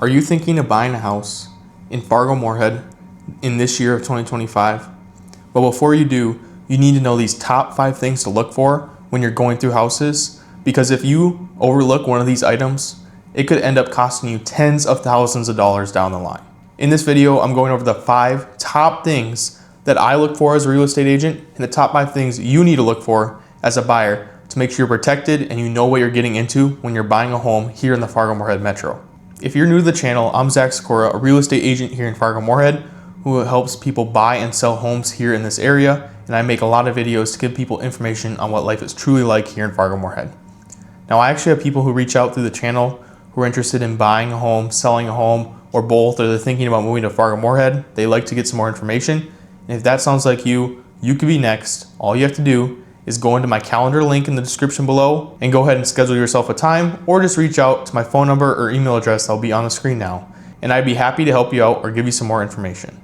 Are you thinking of buying a house in Fargo-Moorhead in this year of 2025? Well, before you do, you need to know these top 5 things to look for when you're going through houses, because if you overlook one of these items, it could end up costing you tens of thousands of dollars down the line. In this video, I'm going over the 5 top things that I look for as a real estate agent and the top 5 things you need to look for as a buyer to make sure you're protected and you know what you're getting into when you're buying a home here in the Fargo-Moorhead Metro. If you're new to the channel, I'm Sykora, a real estate agent here in Fargo-Moorhead who helps people buy and sell homes here in this area, and I make a lot of videos to give people information on what life is truly like here in Fargo-Moorhead. Now, I actually have people who reach out through the channel who are interested in buying a home, selling a home, or both, or they're thinking about moving to Fargo-Moorhead. They like to get some more information. And if that sounds like you could be next. All you have to do is go into my calendar link in the description below and go ahead and schedule yourself a time, or just reach out to my phone number or email address that'll be on the screen now. And I'd be happy to help you out or give you some more information.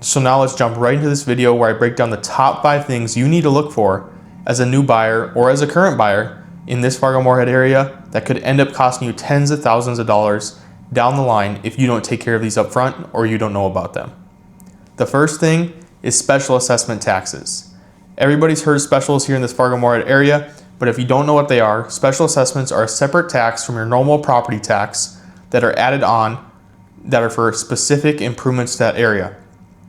So now let's jump right into this video where I break down the top 5 things you need to look for as a new buyer or as a current buyer in this Fargo-Moorhead area that could end up costing you tens of thousands of dollars down the line if you don't take care of these up front or you don't know about them. The first thing is special assessment taxes. Everybody's heard of specials here in this Fargo-Moorhead area, but if you don't know what they are, special assessments are a separate tax from your normal property tax that are added on that are for specific improvements to that area.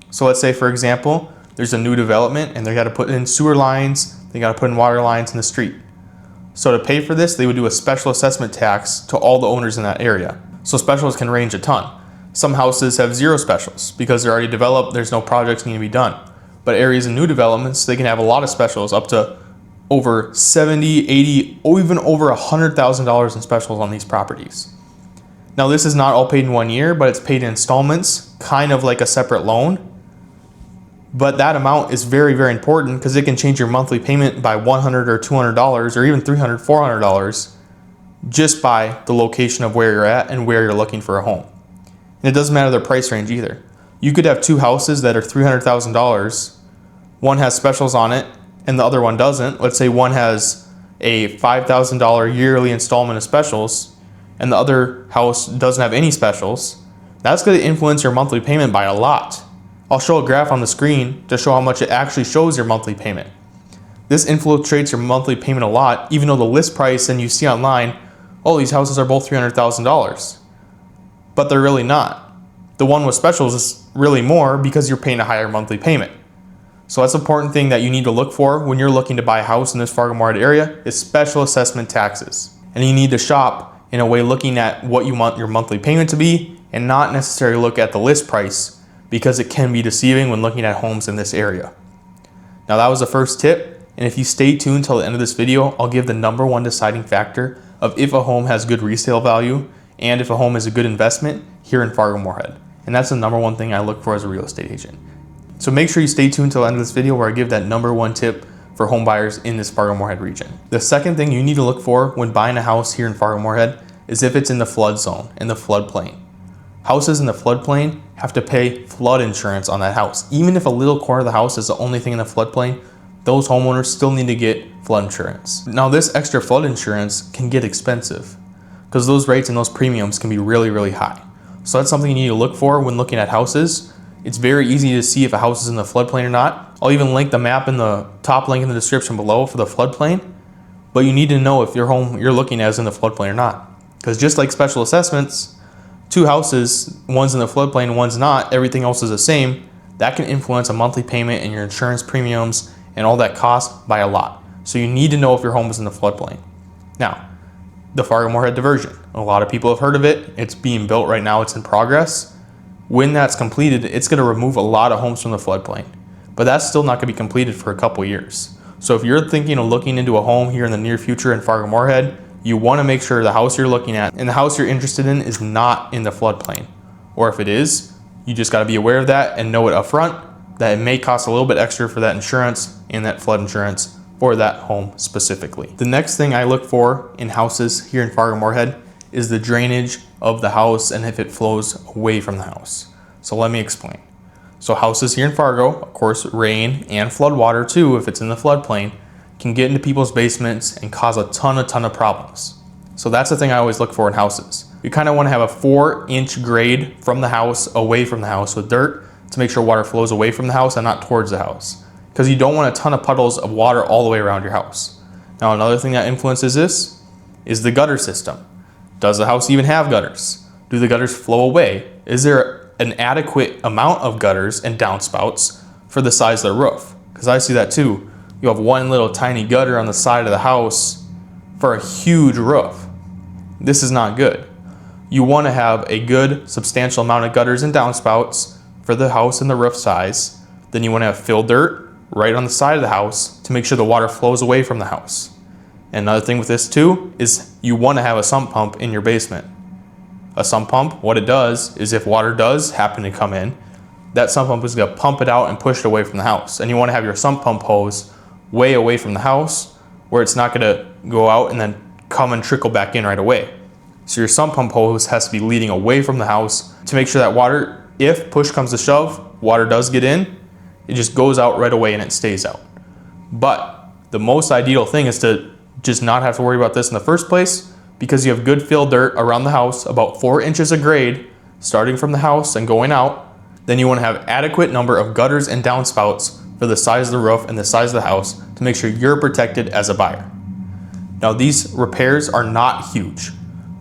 So let's say, for example, there's a new development and they got to put in sewer lines, they got to put in water lines in the street. So to pay for this, they would do a special assessment tax to all the owners in that area. So specials can range a ton. Some houses have 0 specials because they're already developed, there's no projects need to be done. But areas in new developments, they can have a lot of specials, up to over 70, 80, or even over $100,000 in specials on these properties. Now, this is not all paid in one year, but it's paid in installments, kind of like a separate loan. But that amount is very, very important because it can change your monthly payment by $100 or $200 or even $300, $400 just by the location of where you're at and where you're looking for a home. And it doesn't matter their price range either. You could have 2 houses that are $300,000. One has specials on it and the other one doesn't. Let's say one has a $5,000 yearly installment of specials and the other house doesn't have any specials. That's going to influence your monthly payment by a lot. I'll show a graph on the screen to show how much it actually shows your monthly payment. This infiltrates your monthly payment a lot, even though the list price and you see online, oh, these houses are both $300,000. But they're really not. The one with specials is really more because you're paying a higher monthly payment. So that's an important thing that you need to look for when you're looking to buy a house in this Fargo-Moorhead area is special assessment taxes. And you need to shop in a way looking at what you want your monthly payment to be and not necessarily look at the list price because it can be deceiving when looking at homes in this area. Now, that was the first tip. And if you stay tuned till the end of this video, I'll give the #1 deciding factor of if a home has good resale value and if a home is a good investment here in Fargo-Moorhead. And that's the #1 thing I look for as a real estate agent. So make sure you stay tuned till the end of this video where I give that #1 tip for home buyers in this Fargo-Moorhead region. The second thing you need to look for when buying a house here in Fargo-Moorhead is if it's in the flood zone, in the floodplain. Houses in the floodplain have to pay flood insurance on that house. Even if a little corner of the house is the only thing in the floodplain, those homeowners still need to get flood insurance. Now, this extra flood insurance can get expensive because those rates and those premiums can be really, really high. So that's something you need to look for when looking at houses. It's very easy to see if a house is in the floodplain or not. I'll even link the map in the top link in the description below for the floodplain. But you need to know if your home you're looking at is in the floodplain or not. Because just like special assessments, 2 houses, one's in the floodplain and one's not, everything else is the same. That can influence a monthly payment and your insurance premiums and all that cost by a lot. So you need to know if your home is in the floodplain. Now, the Fargo-Moorhead diversion. A lot of people have heard of it. It's being built right now. It's in progress. When that's completed, it's going to remove a lot of homes from the floodplain. But that's still not going to be completed for a couple years. So if you're thinking of looking into a home here in the near future in Fargo-Moorhead, you want to make sure the house you're looking at and the house you're interested in is not in the floodplain. Or if it is, you just got to be aware of that and know it up front that it may cost a little bit extra for that insurance and that flood insurance for that home specifically. The next thing I look for in houses here in Fargo-Moorhead is the drainage of the house and if it flows away from the house. So let me explain. So houses here in Fargo, of course, rain and flood water too, if it's in the floodplain, can get into people's basements and cause a ton of problems. So that's the thing I always look for in houses. you kind of want to have a 4-inch grade from the house away from the house with dirt to make sure water flows away from the house and not towards the house, because you don't want a ton of puddles of water all the way around your house. Now, another thing that influences this is the gutter system. Does the house even have gutters? Do the gutters flow away? Is there an adequate amount of gutters and downspouts for the size of the roof? Because I see that too. You have one little tiny gutter on the side of the house for a huge roof. This is not good. You want to have a good substantial amount of gutters and downspouts for the house and the roof size. Then you want to have fill dirt right on the side of the house to make sure the water flows away from the house. And another thing with this too is you want to have a sump pump in your basement. A sump pump, what it does is if water does happen to come in, that sump pump is going to pump it out and push it away from the house. And you want to have your sump pump hose way away from the house where it's not going to go out and then come and trickle back in right away. So your sump pump hose has to be leading away from the house to make sure that water, if push comes to shove, water does get in, it just goes out right away and it stays out. But the most ideal thing is to just not have to worry about this in the first place, because you have good fill dirt around the house, about 4 inches of grade, starting from the house and going out. Then you want to have adequate number of gutters and downspouts for the size of the roof and the size of the house to make sure you're protected as a buyer. Now, these repairs are not huge,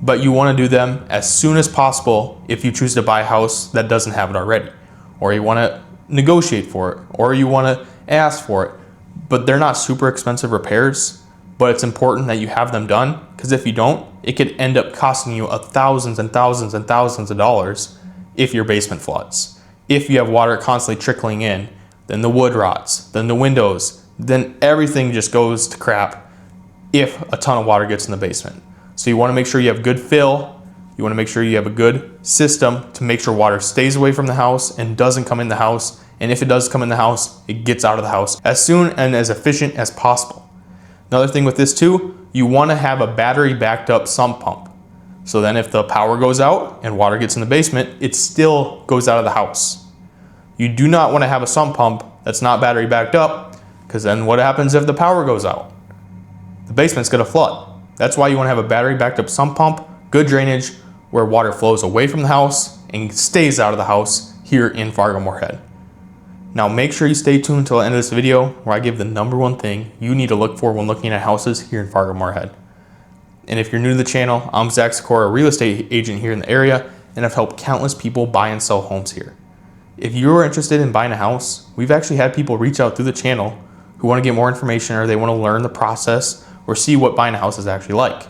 but you want to do them as soon as possible if you choose to buy a house that doesn't have it already, or you want to negotiate for it, or you want to ask for it. But they're not super expensive repairs, but it's important that you have them done, because if you don't, it could end up costing you thousands and thousands and thousands of dollars if your basement floods. If you have water constantly trickling in, then the wood rots, then the windows, then everything just goes to crap if a ton of water gets in the basement. So you want to make sure you have good fill. You want to make sure you have a good system to make sure water stays away from the house and doesn't come in the house. And if it does come in the house, it gets out of the house as soon and as efficient as possible. Another thing with this too, you want to have a battery backed up sump pump. So then if the power goes out and water gets in the basement, it still goes out of the house. You do not want to have a sump pump that's not battery backed up, because then what happens if the power goes out? The basement's going to flood. That's why you want to have a battery backed up sump pump, good drainage, where water flows away from the house and stays out of the house here in Fargo-Moorhead. Now make sure you stay tuned until the end of this video, where I give the #1 thing you need to look for when looking at houses here in Fargo-Moorhead. And if you're new to the channel, I'm Sykora, a real estate agent here in the area, and I've helped countless people buy and sell homes here. If you're interested in buying a house, we've actually had people reach out through the channel who want to get more information, or they want to learn the process or see what buying a house is actually like.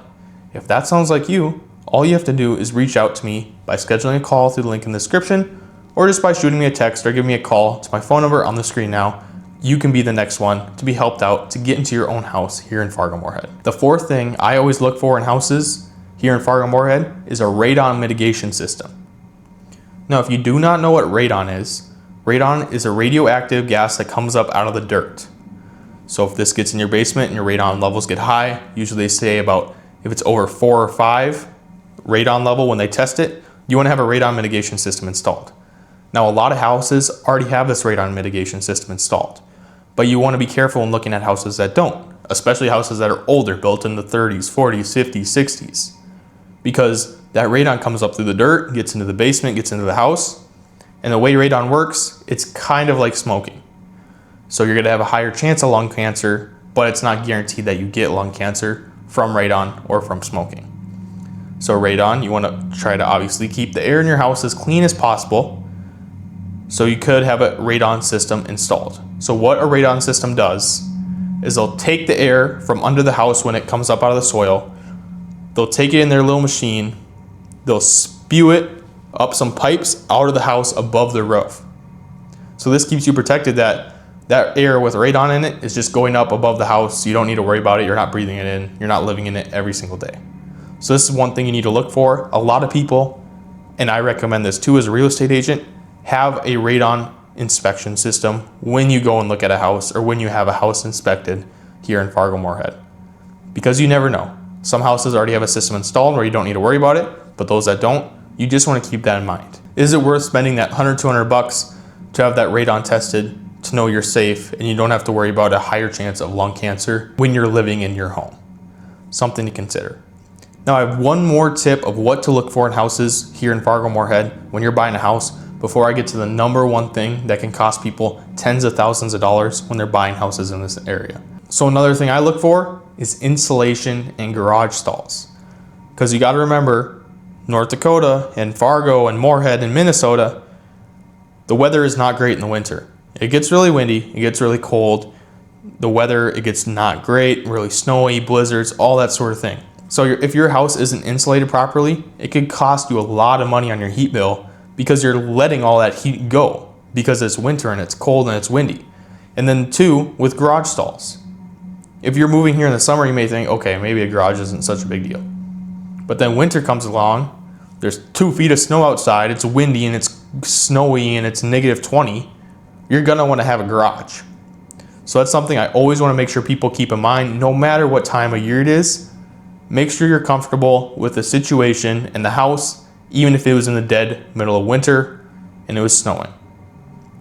If that sounds like you, all you have to do is reach out to me by scheduling a call through the link in the description, or just by shooting me a text or giving me a call to my phone number on the screen now. You can be the next one to be helped out to get into your own house here in Fargo-Moorhead. The 4th thing I always look for in houses here in Fargo-Moorhead is a radon mitigation system. Now, if you do not know what radon is a radioactive gas that comes up out of the dirt. So if this gets in your basement and your radon levels get high, usually they say about if it's over 4 or 5 radon level when they test it, you want to have a radon mitigation system installed. Now, a lot of houses already have this radon mitigation system installed, but you want to be careful when looking at houses that don't, especially houses that are older, built in the 30s, 40s, 50s, 60s, because that radon comes up through the dirt, gets into the basement, gets into the house, and the way radon works, it's kind of like smoking. So you're going to have a higher chance of lung cancer, but it's not guaranteed that you get lung cancer from radon or from smoking. So radon, you want to try to obviously keep the air in your house as clean as possible. So you could have a radon system installed. So what a radon system does is they'll take the air from under the house when it comes up out of the soil. They'll take it in their little machine. They'll spew it up some pipes out of the house above the roof. So this keeps you protected, that air with radon in it is just going up above the house. You don't need to worry about it. You're not breathing it in. You're not living in it every single day. So this is one thing you need to look for. A lot of people, and I recommend this too as a real estate agent, have a radon inspection system when you go and look at a house, or when you have a house inspected here in Fargo-Moorhead. Because you never know. Some houses already have a system installed where you don't need to worry about it, but those that don't, you just want to keep that in mind. Is it worth spending that $100, $200 to have that radon tested to know you're safe and you don't have to worry about a higher chance of lung cancer when you're living in your home? Something to consider. Now I have one more tip of what to look for in houses here in Fargo-Moorhead when you're buying a house before I get to the number one thing that can cost people tens of thousands of dollars when they're buying houses in this area. So another thing I look for is insulation and garage stalls. Because you got to remember, North Dakota and Fargo and Moorhead and Minnesota, the weather is not great in the winter. It gets really windy, it gets really cold, the weather, it gets not great, really snowy, blizzards, all that sort of thing. So if your house isn't insulated properly, it could cost you a lot of money on your heat bill because you're letting all that heat go because it's winter and it's cold and it's windy. And then two, with garage stalls. If you're moving here in the summer, you may think, okay, maybe a garage isn't such a big deal. But then winter comes along, there's 2 feet of snow outside, it's windy and it's snowy and it's -20, you're gonna wanna have a garage. So that's something I always wanna make sure people keep in mind, no matter what time of year it is. Make sure you're comfortable with the situation and the house, even if it was in the dead middle of winter and it was snowing.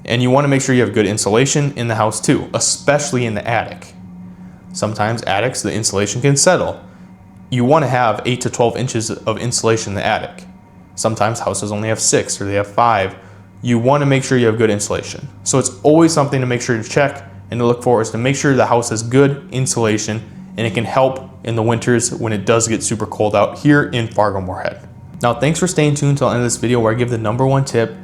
And you wanna make sure you have good insulation in the house too, especially in the attic. Sometimes attics, the insulation can settle. You wanna have 8 to 12 inches of insulation in the attic. Sometimes houses only have 6 or they have 5. You wanna make sure you have good insulation. So it's always something to make sure to check and to look for, is to make sure the house has good insulation and it can help in the winters when it does get super cold out here in Fargo-Moorhead. Now thanks for staying tuned till the end of this video where I give the number one tip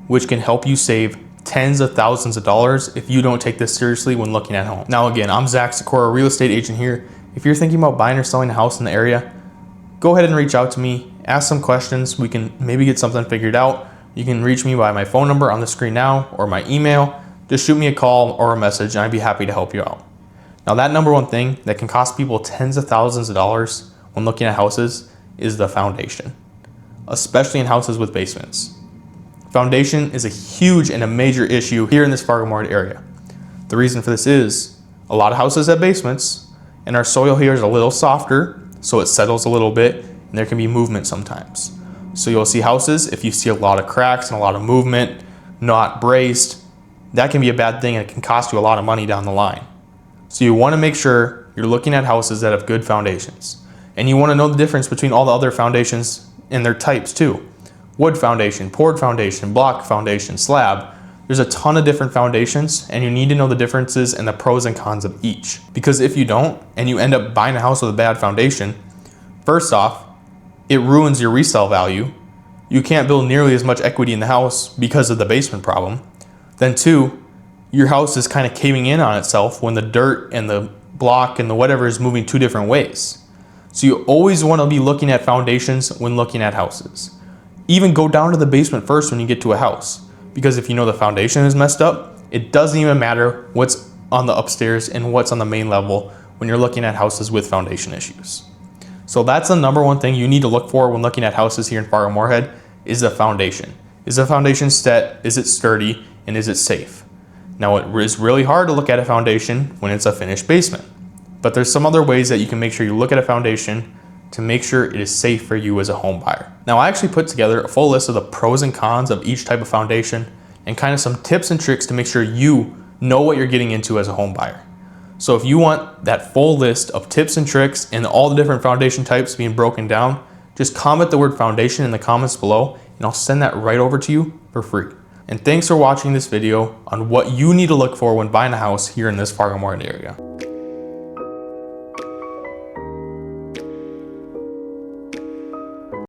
which can help you save tens of thousands of dollars if you don't take this seriously when looking at home. Now again, I'm Zach Sykora, real estate agent here. If you're thinking about buying or selling a house in the area, go ahead and reach out to me, ask some questions, we can maybe get something figured out. You can reach me by my phone number on the screen now or my email. Just shoot me a call or a message and I'd be happy to help you out. Now that number one thing that can cost people tens of thousands of dollars when looking at houses is the foundation, especially in houses with basements. Foundation is a huge and a major issue here in this Fargo-Moorhead area. The reason for this is a lot of houses have basements and our soil here is a little softer, so it settles a little bit and there can be movement sometimes. So you'll see houses, if you see a lot of cracks and a lot of movement, not braced, that can be a bad thing and it can cost you a lot of money down the line. So you wanna make sure you're looking at houses that have good foundations. And you wanna know the difference between all the other foundations and their types too. Wood foundation, poured foundation, block foundation, slab. There's a ton of different foundations and you need to know the differences and the pros and cons of each. Because if you don't, and you end up buying a house with a bad foundation, first off, it ruins your resale value. You can't build nearly as much equity in the house because of the basement problem. Then two, your house is kind of caving in on itself when the dirt and the block and the whatever is moving 2 different ways. So you always want to be looking at foundations when looking at houses. Even go down to the basement first when you get to a house, because if you know the foundation is messed up, it doesn't even matter what's on the upstairs and what's on the main level when you're looking at houses with foundation issues. So that's the number one thing you need to look for when looking at houses here in Fargo-Moorhead is the foundation. Is the foundation set? Is it sturdy? And is it safe? Now it is really hard to look at a foundation when it's a finished basement, but there's some other ways that you can make sure you look at a foundation to make sure it is safe for you as a home buyer. Now I actually put together a full list of the pros and cons of each type of foundation and kind of some tips and tricks to make sure you know what you're getting into as a home buyer. So if you want that full list of tips and tricks and all the different foundation types being broken down, just comment the word foundation in the comments below and I'll send that right over to you for free. And thanks for watching this video on what you need to look for when buying a house here in this Fargo-Moorhead area.